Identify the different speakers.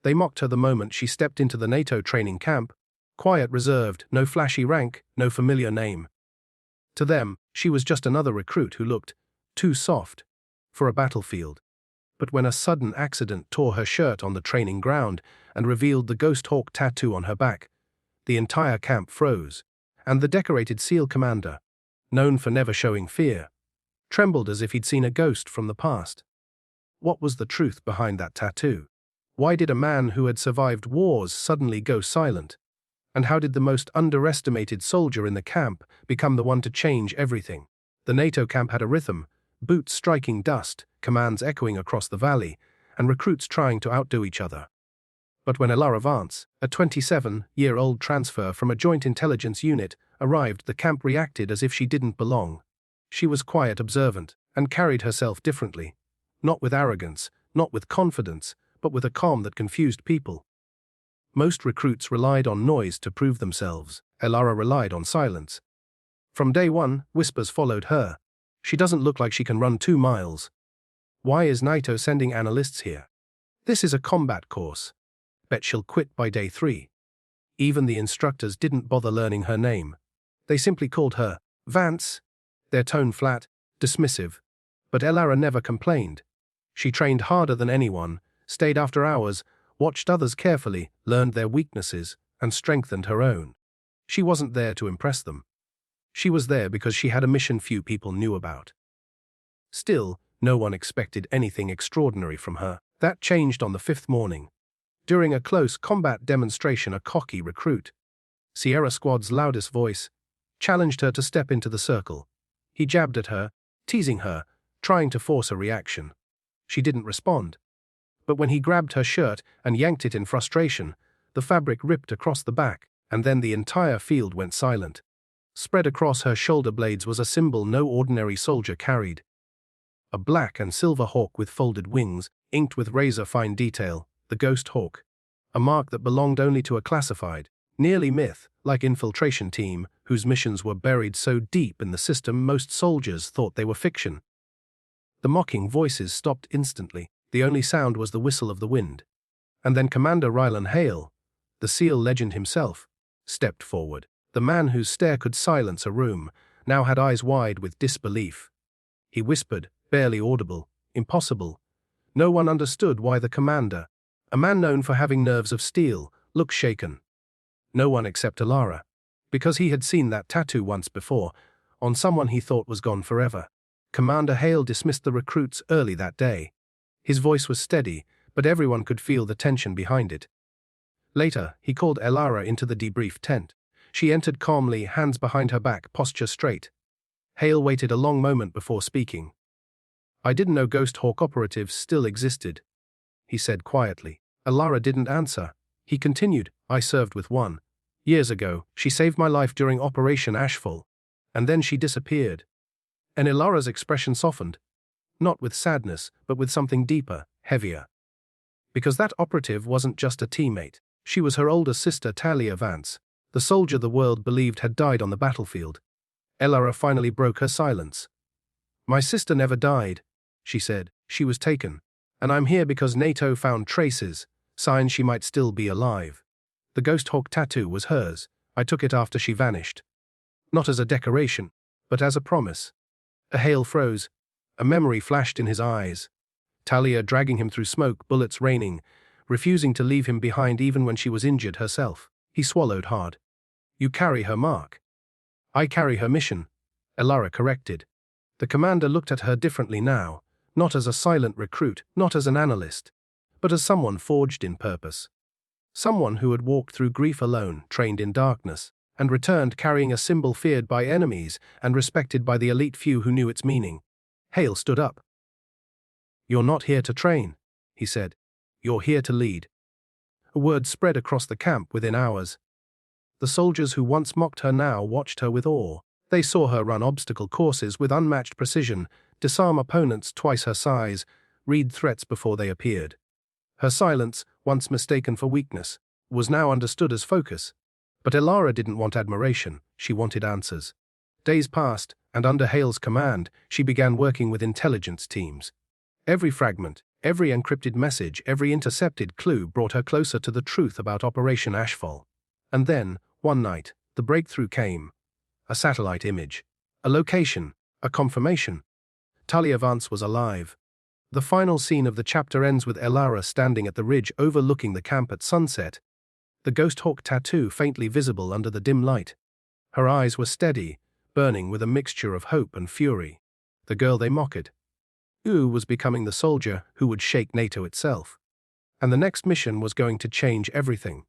Speaker 1: They mocked her the moment she stepped into the NATO training camp. Quiet, reserved, no flashy rank, no familiar name. To them, she was just another recruit who looked too soft for a battlefield. But when a sudden accident tore her shirt on the training ground and revealed the Ghost Hawk tattoo on her back, the entire camp froze, and the decorated SEAL commander, known for never showing fear, trembled as if he'd seen a ghost from the past. What was the truth behind that tattoo? Why did a man who had survived wars suddenly go silent? And how did the most underestimated soldier in the camp become the one to change everything? The NATO camp had a rhythm, boots striking dust, commands echoing across the valley, and recruits trying to outdo each other. But when Elara Vance, a 27-year-old transfer from a joint intelligence unit, arrived, the camp reacted as if she didn't belong. She was quiet, observant, and carried herself differently. Not with arrogance, not with confidence, but with a calm that confused people. Most recruits relied on noise to prove themselves. Elara relied on silence. From day one, whispers followed her. She doesn't look like she can run 2 miles. Why is NATO sending analysts here? This is a combat course. Bet she'll quit by day 3. Even the instructors didn't bother learning her name. They simply called her Vance, their tone flat, dismissive. But Elara never complained. She trained harder than anyone, stayed after hours, watched others carefully, learned their weaknesses, and strengthened her own. She wasn't there to impress them. She was there because she had a mission few people knew about. Still, no one expected anything extraordinary from her. That changed on the 5th morning. During a close combat demonstration, a cocky recruit, Sierra Squad's loudest voice, challenged her to step into the circle. He jabbed at her, teasing her, trying to force a reaction. She didn't respond. But when he grabbed her shirt and yanked it in frustration, the fabric ripped across the back, and then the entire field went silent. Spread across her shoulder blades was a symbol no ordinary soldier carried. A black and silver hawk with folded wings, inked with razor-fine detail, the Ghost Hawk. A mark that belonged only to a classified, nearly myth-like infiltration team whose missions were buried so deep in the system most soldiers thought they were fiction. The mocking voices stopped instantly. The only sound was the whistle of the wind. And then Commander Rylan Hale, the SEAL legend himself, stepped forward. The man whose stare could silence a room now had eyes wide with disbelief. He whispered, barely audible, impossible. No one understood why the commander, a man known for having nerves of steel, looked shaken. No one except Elara, because he had seen that tattoo once before, on someone he thought was gone forever. Commander Hale dismissed the recruits early that day. His voice was steady, but everyone could feel the tension behind it. Later, he called Elara into the debrief tent. She entered calmly, hands behind her back, posture straight. Hale waited a long moment before speaking. "I didn't know Ghost Hawk operatives still existed," he said quietly. Elara didn't answer. He continued, "I served with one. Years ago, she saved my life during Operation Ashfall. And then she disappeared." And Elara's expression softened. Not with sadness, but with something deeper, heavier. Because that operative wasn't just a teammate. She was her older sister Talia Vance, the soldier the world believed had died on the battlefield. Elara finally broke her silence. "My sister never died," she said. "She was taken. And I'm here because NATO found traces, signs she might still be alive. The Ghost Hawk tattoo was hers. I took it after she vanished. Not as a decoration, but as a promise." Hale froze. A memory flashed in his eyes. Talia dragging him through smoke, bullets raining, refusing to leave him behind even when she was injured herself. He swallowed hard. "You carry her mark." "I carry her mission," Elara corrected. The commander looked at her differently now, not as a silent recruit, not as an analyst, but as someone forged in purpose. Someone who had walked through grief alone, trained in darkness, and returned carrying a symbol feared by enemies and respected by the elite few who knew its meaning. Hale stood up. "You're not here to train," he said. "You're here to lead." A word spread across the camp within hours. The soldiers who once mocked her now watched her with awe. They saw her run obstacle courses with unmatched precision, disarm opponents twice her size, read threats before they appeared. Her silence, once mistaken for weakness, was now understood as focus. But Elara didn't want admiration, she wanted answers. Days passed, and under Hale's command, she began working with intelligence teams. Every fragment, Every encrypted message, every intercepted clue brought her closer to the truth about Operation Ashfall. And then, one night, the breakthrough came. A satellite image. A location. A confirmation. Elara Vance was alive. The final scene of the chapter ends with Elara standing at the ridge overlooking the camp at sunset, the ghost hawk tattoo faintly visible under the dim light. Her eyes were steady, burning with a mixture of hope and fury. The girl they mocked was becoming the soldier who would shake NATO itself. And the next mission was going to change everything.